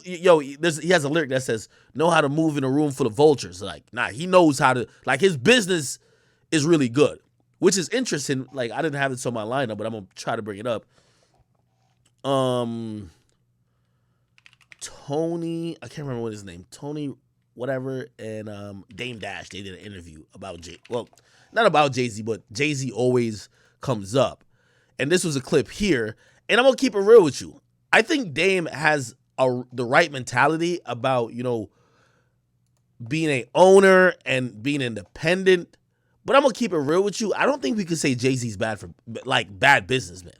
he has a lyric that says, know how to move in a room full of vultures. Like, nah, he knows how to, like, his business is really good, which is interesting. Like, I didn't have this on my lineup, but I'm going to try to bring it up. Tony, I can't remember what his name, Tony whatever, and Dame Dash, they did an interview about not about Jay-Z, but Jay-Z always comes up. And this was a clip here, and I'm going to keep it real with you. I think Dame has the right mentality about, being an owner and being independent, but I'm going to keep it real with you. I don't think we could say Jay-Z's bad businessman.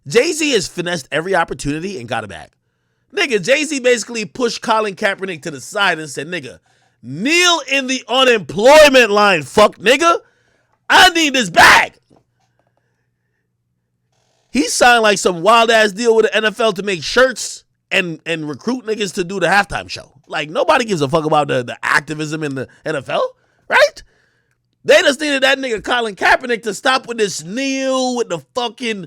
Jay-Z has finessed every opportunity and got a bag. Nigga, Jay-Z basically pushed Colin Kaepernick to the side and said, nigga, kneel in the unemployment line, fuck nigga. I need this bag. He signed like some wild-ass deal with the NFL to make shirts and recruit niggas to do the halftime show. Like, nobody gives a fuck about the activism in the NFL, right? They just needed that nigga Colin Kaepernick to stop with this kneel with the fucking...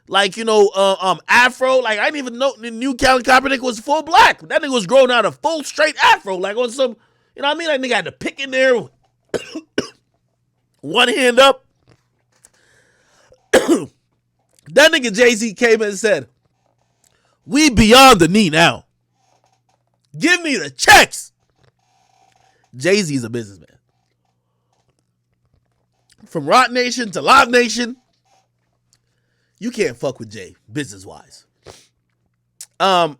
afro. Like, I didn't even know knew Colin Kaepernick was full black. That nigga was growing out a full straight afro, like on some, you know what I mean? That nigga had to pick in there, one hand up. That nigga Jay-Z came in and said, we beyond the knee now. Give me the checks. Jay-Z's a businessman. From Rock Nation to Live Nation, you can't fuck with Jay, business-wise.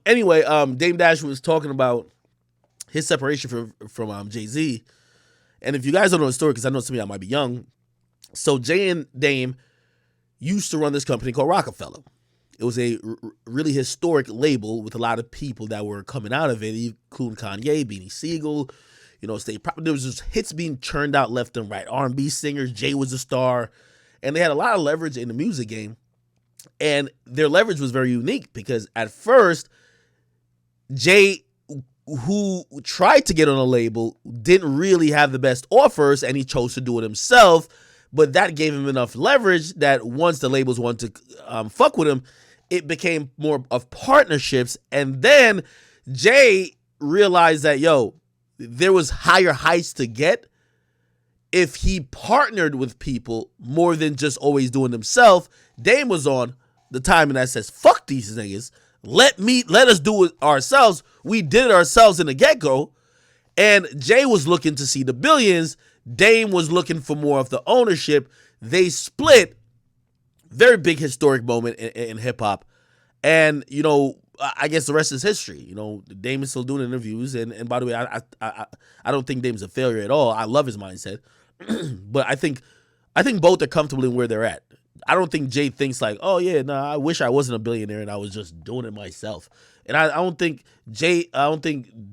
Anyway, Dame Dash was talking about his separation from Jay-Z. And if you guys don't know the story, because I know some of y'all might be young, so Jay and Dame used to run this company called Rockefeller. It was a really historic label with a lot of people that were coming out of it, including Kanye, Beanie Siegel, there was just hits being churned out left and right. R&B singers, Jay was a star, and they had a lot of leverage in the music game. And their leverage was very unique because at first, Jay, who tried to get on a label, didn't really have the best offers, and he chose to do it himself. But that gave him enough leverage that once the labels wanted to fuck with him, it became more of partnerships. And then Jay realized that, there was higher heights to get if he partnered with people more than just always doing himself. Dame was on the timing that says, fuck these niggas. Let us do it ourselves. We did it ourselves in the get-go. And Jay was looking to see the billions. Dame was looking for more of the ownership. They split. Very big historic moment in hip-hop. And, I guess the rest is history. Dame is still doing interviews. And by the way, I don't think Dame's a failure at all. I love his mindset. But I think both are comfortable in where they're at. I don't think Jay thinks like, oh yeah, I wish I wasn't a billionaire and I was just doing it myself. And I don't think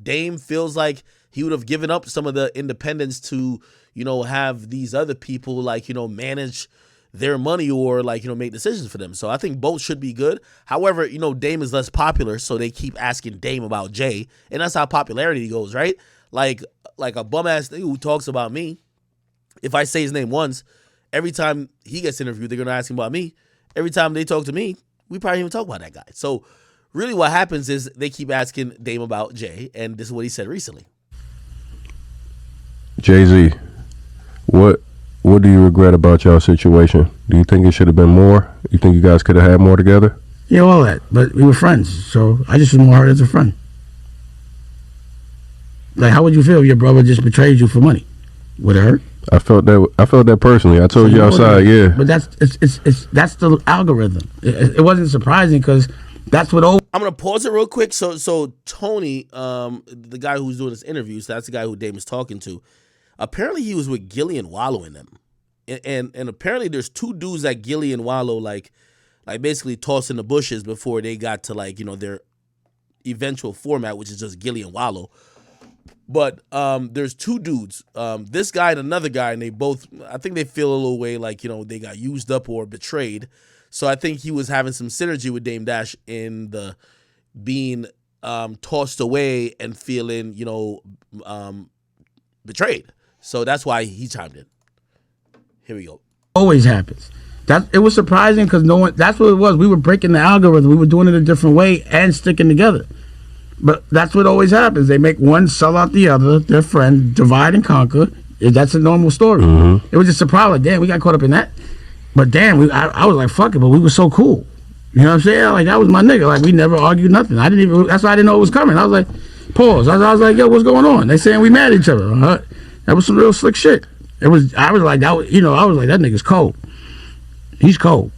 Dame feels like he would have given up some of the independence to, have these other people manage their money or make decisions for them. So I think both should be good. However, Dame is less popular, so they keep asking Dame about Jay, and that's how popularity goes, right? Like a bum ass nigga who talks about me. If I say his name once, every time he gets interviewed, they're going to ask him about me. Every time they talk to me, we probably even talk about that guy. So really what happens is they keep asking Dame about Jay, and this is what he said recently. Jay-Z, what do you regret about y'all situation? Do you think it should have been more? You think you guys could have had more together? Yeah, all that. But we were friends, so I just was more hurt as a friend. Like, how would you feel if your brother just betrayed you for money? Would it hurt? I felt that personally. I told you outside, yeah. But that's the algorithm. It wasn't surprising because that's what I'm gonna pause it real quick. So Tony, the guy who's doing this interview, so that's the guy who Dame is talking to. Apparently he was with Gilly and Wallow in them, and apparently there's two dudes that Gilly and Wallow like basically tossed in the bushes before they got to their eventual format, which is just Gilly and Wallow. But there's two dudes, this guy and another guy, and they both, I think they feel a little way they got used up or betrayed. So I think he was having some synergy with Dame Dash in the being tossed away and feeling, betrayed. So that's why he chimed in. Here we go. Always happens. It was surprising because that's what it was. We were breaking the algorithm. We were doing it a different way and sticking together. But that's what always happens. They make one sell out the other, their friend, divide and conquer. That's a normal story. It was just a problem. Like, damn, we got caught up in that. But damn, I was like, fuck it, but we were so cool. You know what I'm saying? Like, that was my nigga. Like, we never argued nothing. That's why I didn't know it was coming. I was like, pause. I was like, yo, what's going on? They saying we mad at each other. That was some real slick shit. I was like, that nigga's cold. He's cold.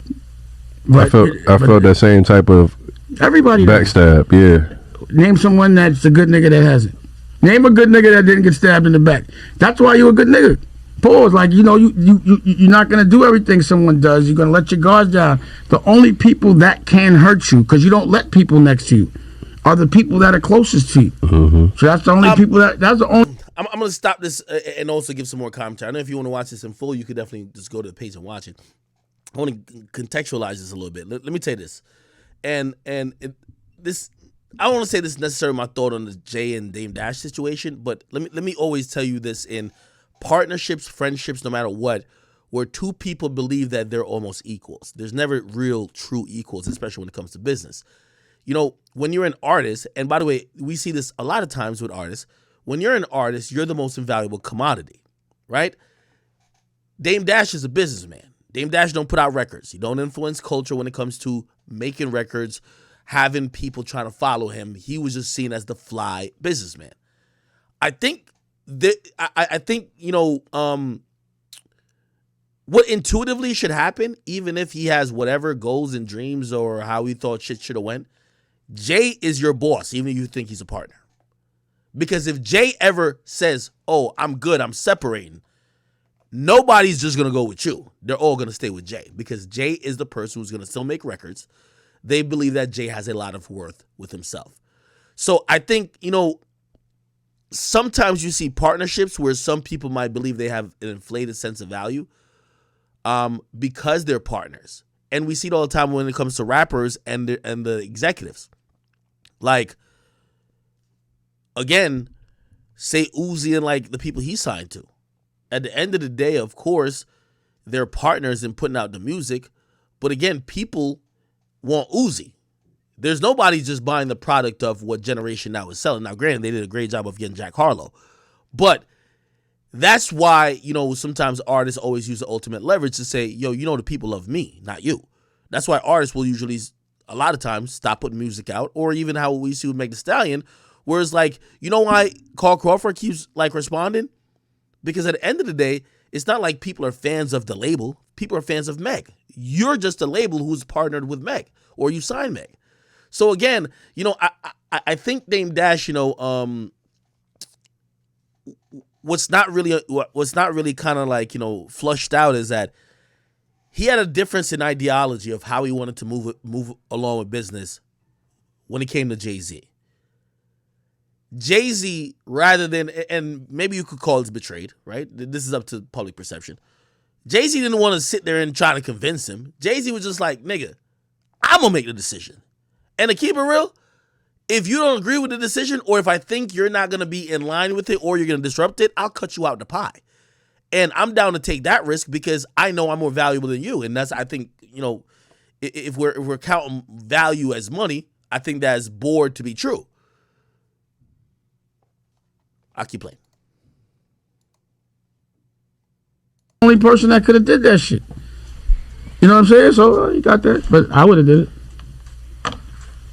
But, I felt that same type of everybody backstab, yeah. Name someone that's a good nigga that hasn't. Name a good nigga that didn't get stabbed in the back. That's why you a good nigga. Pause. Like, you're not gonna do everything someone does. You're gonna let your guards down. The only people that can hurt you, because you don't let people next to you, are the people that are closest to you. So that's the only people that's the only. I'm gonna stop this and also give some more commentary. I know if you want to watch this in full, you could definitely just go to the page and watch it. I want to contextualize this a little bit. Let me tell you this, this. I don't want to say this is necessarily my thought on the Jay and Dame Dash situation, but let me always tell you this in partnerships, friendships, no matter what, where two people believe that they're almost equals. There's never real true equals, especially when it comes to business. You know, when you're an artist, and by the way, we see this a lot of times with artists, when you're an artist, you're the most invaluable commodity, right? Dame Dash is a businessman. Dame Dash don't put out records. He don't influence culture when it comes to making records, having people trying to follow him. He was just seen as the fly businessman. I think what intuitively should happen, even if he has whatever goals and dreams or how he thought shit should have went, Jay is your boss, even if you think he's a partner. Because if Jay ever says, oh, I'm good, I'm separating, nobody's just going to go with you. They're all going to stay with Jay because Jay is the person who's going to still make records. They believe that Jay has a lot of worth with himself. So I think, sometimes you see partnerships where some people might believe they have an inflated sense of value because they're partners. And we see it all the time when it comes to rappers and the executives. Like, again, say Uzi and like the people he signed to. At the end of the day, of course, they're partners in putting out the music. But again, people want Uzi. There's nobody just buying the product of what Generation Now is selling. Now, granted, they did a great job of getting Jack Harlow. But that's why, sometimes artists always use the ultimate leverage to say, yo, the people love me, not you. That's why artists will usually, a lot of times, stop putting music out. Or even how we see with Meg Thee Stallion, where it's like, you know why Carl Crawford keeps like responding? Because at the end of the day, it's not like people are fans of the label. People are fans of Meg. You're just a label who's partnered with Meg, or you signed Meg. So again, I think Dame Dash, what's not really kind of like, flushed out is that he had a difference in ideology of how he wanted to move along with business when it came to Jay-Z. Jay-Z, rather than, and maybe you could call this betrayed, right? This is up to public perception. Jay-Z didn't want to sit there and try to convince him. Jay-Z was just like, nigga, I'm going to make the decision. And to keep it real, if you don't agree with the decision, or if I think you're not going to be in line with it, or you're going to disrupt it, I'll cut you out the pie. And I'm down to take that risk because I know I'm more valuable than you. And that's, I think, if we're counting value as money, I think that's bored to be true. I'll keep playing. Only person that could have did that shit. You know what I'm saying? So you got that. But I would have did it.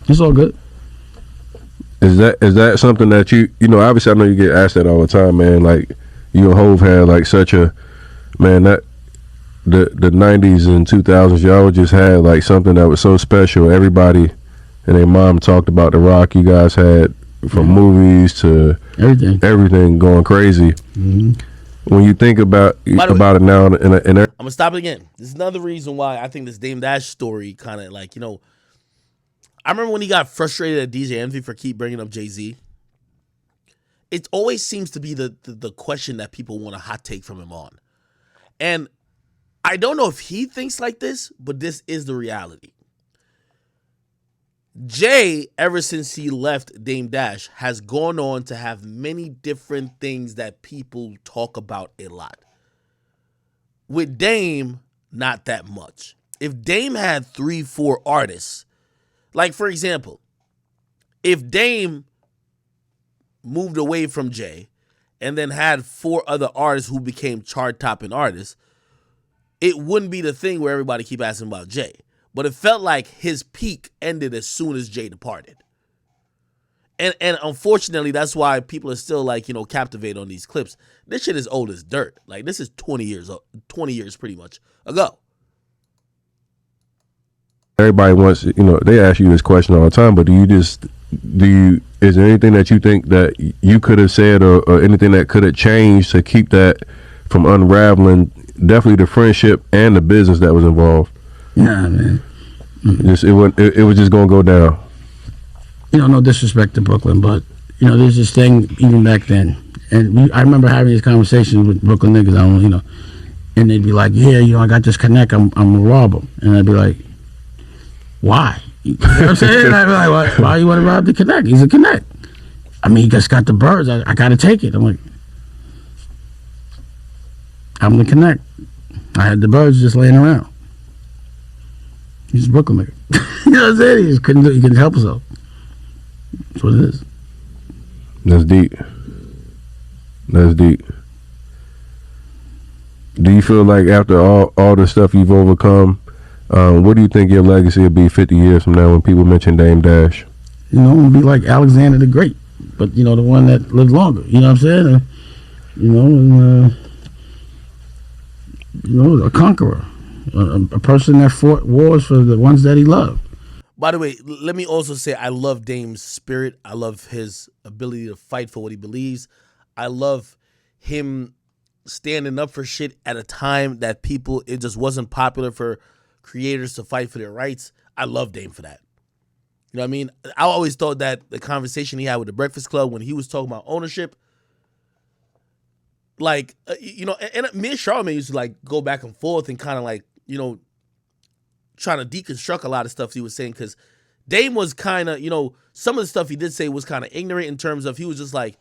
It's all good. Is that something that you obviously I know you get asked that all the time, man. Like you and Hove had like such a man that the 90s and 2000s y'all just had like something that was so special. Everybody and their mom talked about the rock you guys had from movies to everything going crazy. Mm-hmm. When you think about it now, and I'm gonna stop it again. This is another reason why I think this Dame Dash story kind of like I remember when he got frustrated at DJ Envy for keep bringing up Jay-Z. It always seems to be the question that people want a hot take from him on, and I don't know if he thinks like this, but this is the reality. Jay, ever since he left Dame Dash, has gone on to have many different things that people talk about a lot. With Dame, not that much. If Dame had 3-4 artists, like for example, if Dame moved away from Jay and then had 4 other artists who became chart-topping artists, it wouldn't be the thing where everybody keep asking about Jay. But it felt like his peak ended as soon as Jay departed. And unfortunately, that's why people are still like, captivated on these clips. This shit is old as dirt. Like, this is 20 years pretty much ago. Everybody wants, they ask you this question all the time, but is there anything that you think that you could have said or anything that could have changed to keep that from unraveling, definitely the friendship and the business that was involved? Nah, man. It was just going to go down. No disrespect to Brooklyn, but, there's this thing even back then. And I remember having these conversations with Brooklyn niggas, and they'd be like, yeah, I got this connect, I'm going to rob him. And I'd be like, why? You know what I'm saying? I'd be like, why you want to rob the connect? He's a connect. I mean, he just got the birds. I got to take it. I'm like, I'm the connect. I had the birds just laying around. He's a Brooklyn nigga. You know what I'm saying? He just couldn't help himself. That's what it is. That's deep. Do you feel like after all the stuff you've overcome, what do you think your legacy will be 50 years from now when people mention Dame Dash? It'll be like Alexander the Great, but the one that lived longer. You know what I'm saying? A conqueror, a person that fought wars for the ones that he loved. By the way, let me also say I love Dame's spirit. I love his ability to fight for what he believes. I love him standing up for shit at a time that it just wasn't popular for creators to fight for their rights. I love Dame for that. You know what I mean? I always thought that the conversation he had with the Breakfast Club when he was talking about ownership, like, and me and Charlamagne used to like go back and forth and kind of like, trying to deconstruct a lot of stuff he was saying, because Dame was kind of, some of the stuff he did say was kind of ignorant in terms of he was just like,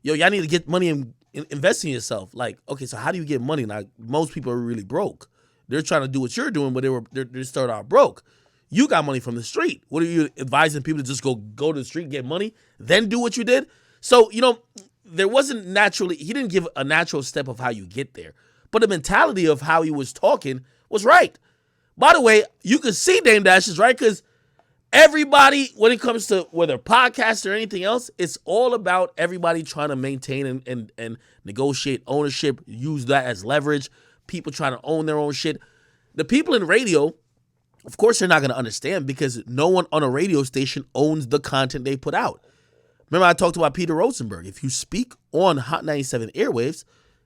yo, y'all need to get money and invest in yourself. Like, okay, so how do you get money? Now, most people are really broke. They're trying to do what you're doing, but they started out broke. You got money from the street. What are you advising people to just go to the street, get money, then do what you did? So, there wasn't he didn't give a natural step of how you get there. But the mentality of how he was talking was right. By the way, you can see Dame Dash is right, because everybody, when it comes to whether podcasts or anything else, it's all about everybody trying to maintain and negotiate ownership, use that as leverage, people trying to own their own shit. The people in radio, of course, they're not going to understand because no one on a radio station owns the content they put out. Remember I talked about Peter Rosenberg. If you speak on Hot 97 airwaves,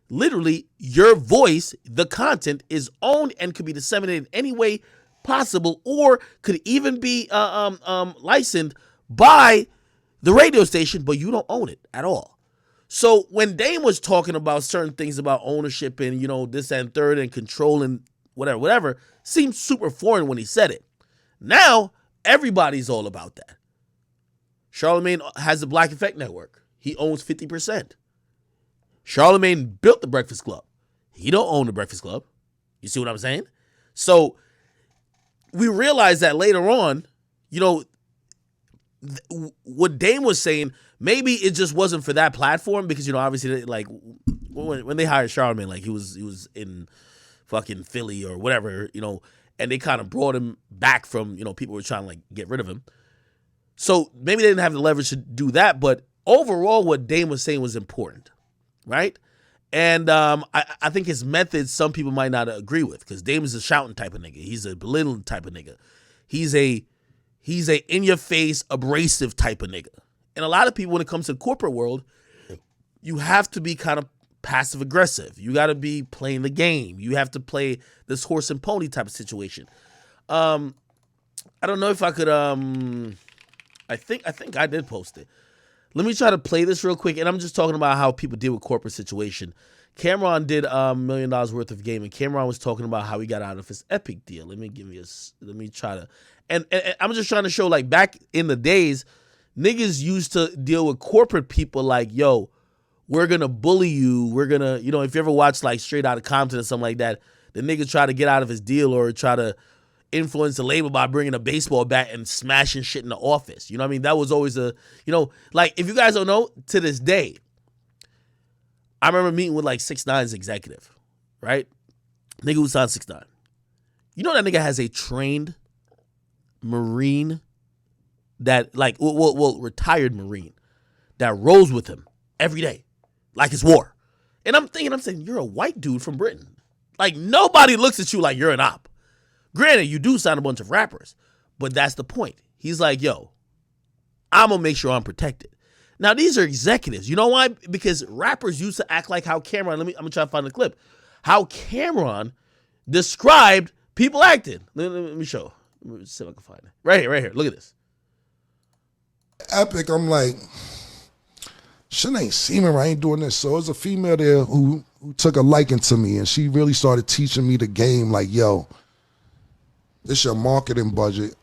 literally your voice, the content, is owned and could be disseminated any way possible, or could even be licensed by the radio station, but you don't own it at all. So when Dame was talking about certain things about ownership and, this and third and control and whatever, seemed super foreign when he said it. Now, everybody's all about that. Charlamagne has the Black Effect Network. He owns 50%. Charlamagne built the Breakfast Club. He don't own the Breakfast Club. You see what I'm saying? So we realized that later on, what Dame was saying, maybe it just wasn't for that platform because, obviously, like, when they hired Charlamagne, like, he was in fucking Philly or whatever, and they kind of brought him back from, people were trying to, like, get rid of him. So maybe they didn't have the leverage to do that, but overall what Dame was saying was important, right? And I think his methods some people might not agree with, because Dame is a shouting type of nigga. He's a belittling type of nigga. He's a in-your-face, abrasive type of nigga. And a lot of people, when it comes to the corporate world, you have to be kind of passive-aggressive. You got to be playing the game. You have to play this horse and pony type of situation. I don't know if I could... I think I did post it. Let me try to play this real quick, and I'm just talking about how people deal with corporate situation. Cameron did $1 million worth of game, and Cameron was talking about how he got out of his Epic deal. Let me try to, and I'm just trying to show, like, back in the days, niggas used to deal with corporate people like, yo, we're gonna bully you. We're gonna, if you ever watch like Straight Outta Compton or something like that, the nigga try to get out of his deal or try to influence the label by bringing a baseball bat and smashing shit in the office. You know what I mean? That was always like, if you guys don't know, to this day, I remember meeting with like 6ix9ine's executive, right? Nigga who signed 6ix9ine. You know that nigga has a trained Marine that, like, retired Marine that rolls with him every day, like it's war. And I'm saying, you're a white dude from Britain. Like, nobody looks at you like you're an op. Granted, you do sign a bunch of rappers, but that's the point. He's like, yo, I'm going to make sure I'm protected. Now, these are executives. You know why? Because rappers used to act like how Cameron, I'm going to try to find the clip, how Cameron described people acting. Let me show. Let me see if I can find it. Right here. Look at this. Epic, I'm like, shit ain't seeming right, I ain't doing this. So there's a female there who took a liking to me, and she really started teaching me the game, like, yo, this your marketing budget.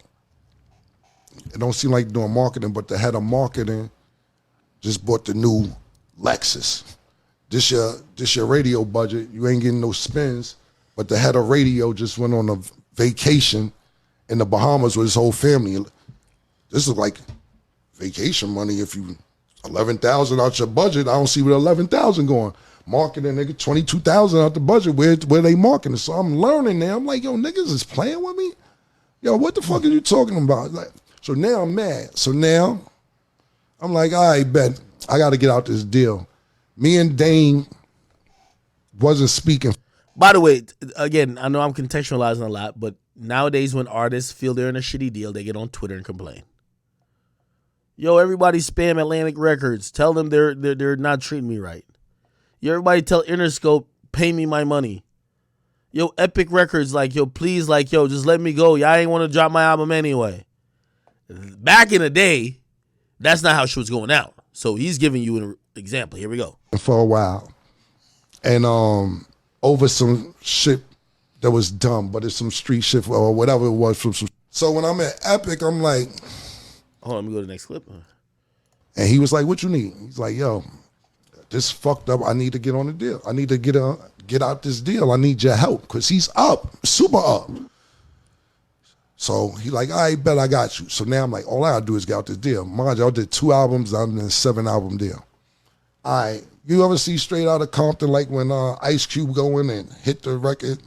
It don't seem like doing marketing, but the head of marketing just bought the new Lexus. This your radio budget. You ain't getting no spins, but the head of radio just went on a vacation in the Bahamas with his whole family. This is like vacation money. If you 11,000 out your budget, I don't see where 11,000 going. Marketing, nigga, 22,000 out the budget. Where they marketing? So I'm learning now. I'm like, yo, niggas is playing with me. Yo, what the fuck are you talking about? Like, so now I'm mad. So now I'm like, all right, bet I got to get out this deal. Me and Dame wasn't speaking. By the way, again, I know I'm contextualizing a lot, but nowadays when artists feel they're in a shitty deal, they get on Twitter and complain. Yo, everybody spam Atlantic Records. Tell them they're not treating me right. Yo, everybody tell Interscope, pay me my money. Yo, Epic Records, like, yo, please, like, yo, just let me go. Y'all ain't want to drop my album anyway. Back in the day, that's not how shit was going out. So he's giving you an example. Here we go. For a while. And over some shit that was dumb, but it's some street shit or whatever it was. So when I'm at Epic, I'm like... Hold on, let me go to the next clip. And he was like, what you need? He's like, yo, this fucked up. I need to get on the deal. I need to get out this deal. I need your help. Because he's up, super up. So he like, all right, bet I got you. So now I'm like, all I gotta do is get out this deal. Mind you, I did 2 albums, I'm in a 7-album deal. All right, you ever see Straight Outta Compton, like when Ice Cube go in and hit the record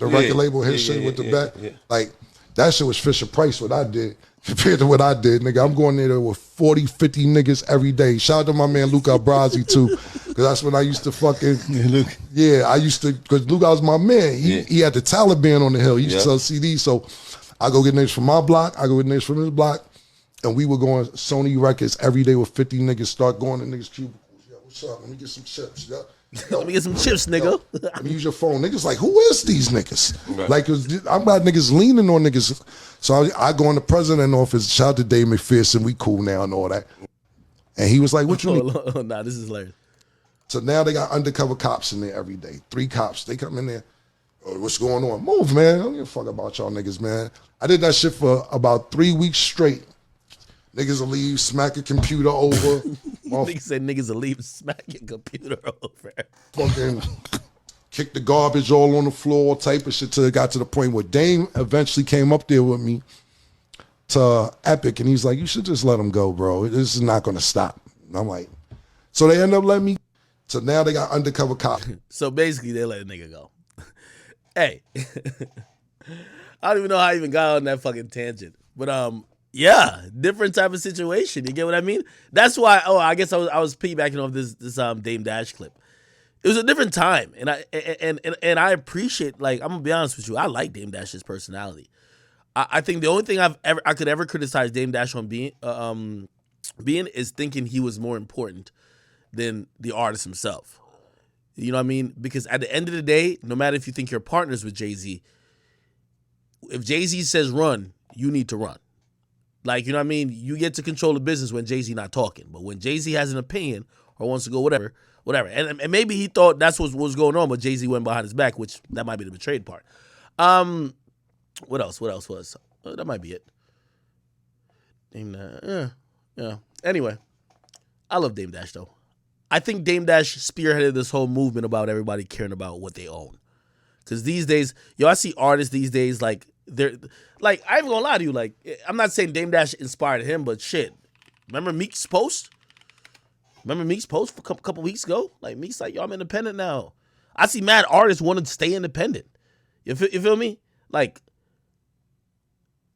label, hit shit with the back? Yeah. Like, that shit was Fisher Price, what I did. Compared to what I did, nigga, I'm going there with 40, 50 niggas every day. Shout out to my man Luca Brasi too, because that's when I used to fucking, I used to, because Luca was my man. He had the Taliban on the hill. He used to sell CDs, so I go get niggas from my block, I go get niggas from his block, and we were going Sony Records every day with 50 niggas, start going to niggas' cubicles. Yo, what's up? Let me get some chips. Yo, let me get some chips, nigga. Let me use your phone. Niggas like, who is these niggas? Right. Like, I'm about niggas leaning on niggas. So I go in the president's office, shout out to Dave McPherson, we cool now and all that. And he was like, what you need? Nah, this is hilarious. So now they got undercover cops in there every day. 3 cops, they come in there. Oh, what's going on? Move, man. I don't give a fuck about y'all niggas, man. I did that shit for about 3 weeks straight. Niggas will leave, smack a computer over. Niggas said niggas will leave, smack your computer over. Fucking kick the garbage all on the floor, all type of shit, till it got to the point where Dame eventually came up there with me to Epic, and he's like, you should just let him go, bro. This is not going to stop. And I'm like, so they end up letting me. So now they got undercover cops. So basically, they let a nigga go. Hey, I don't even know how I even got on that fucking tangent, but yeah, different type of situation. You get what I mean? That's why. Oh, I guess I was piggybacking off this Dame Dash clip. It was a different time, and I appreciate. Like, I'm gonna be honest with you, I like Dame Dash's personality. I think the only thing I could ever criticize Dame Dash on being is thinking he was more important than the artist himself. You know what I mean? Because at the end of the day, no matter if you think you're partners with Jay-Z, if Jay-Z says run, you need to run. Like, you know what I mean? You get to control the business when Jay-Z not talking. But when Jay-Z has an opinion or wants to go whatever. And maybe he thought that's what was going on, but Jay-Z went behind his back, which that might be the betrayed part. What else was? That might be it. Yeah. Anyway, I love Dame Dash, though. I think Dame Dash spearheaded this whole movement about everybody caring about what they own. Because these days, I see artists these days, like, They're like, I ain't gonna lie to you. Like, I'm not saying Dame Dash inspired him, but shit. Remember Meek's post? Remember Meek's post a couple weeks ago? Like, Meek's like, yo, I'm independent now. I see mad artists want to stay independent. You feel me? Like,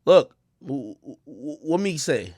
look, what Meek say?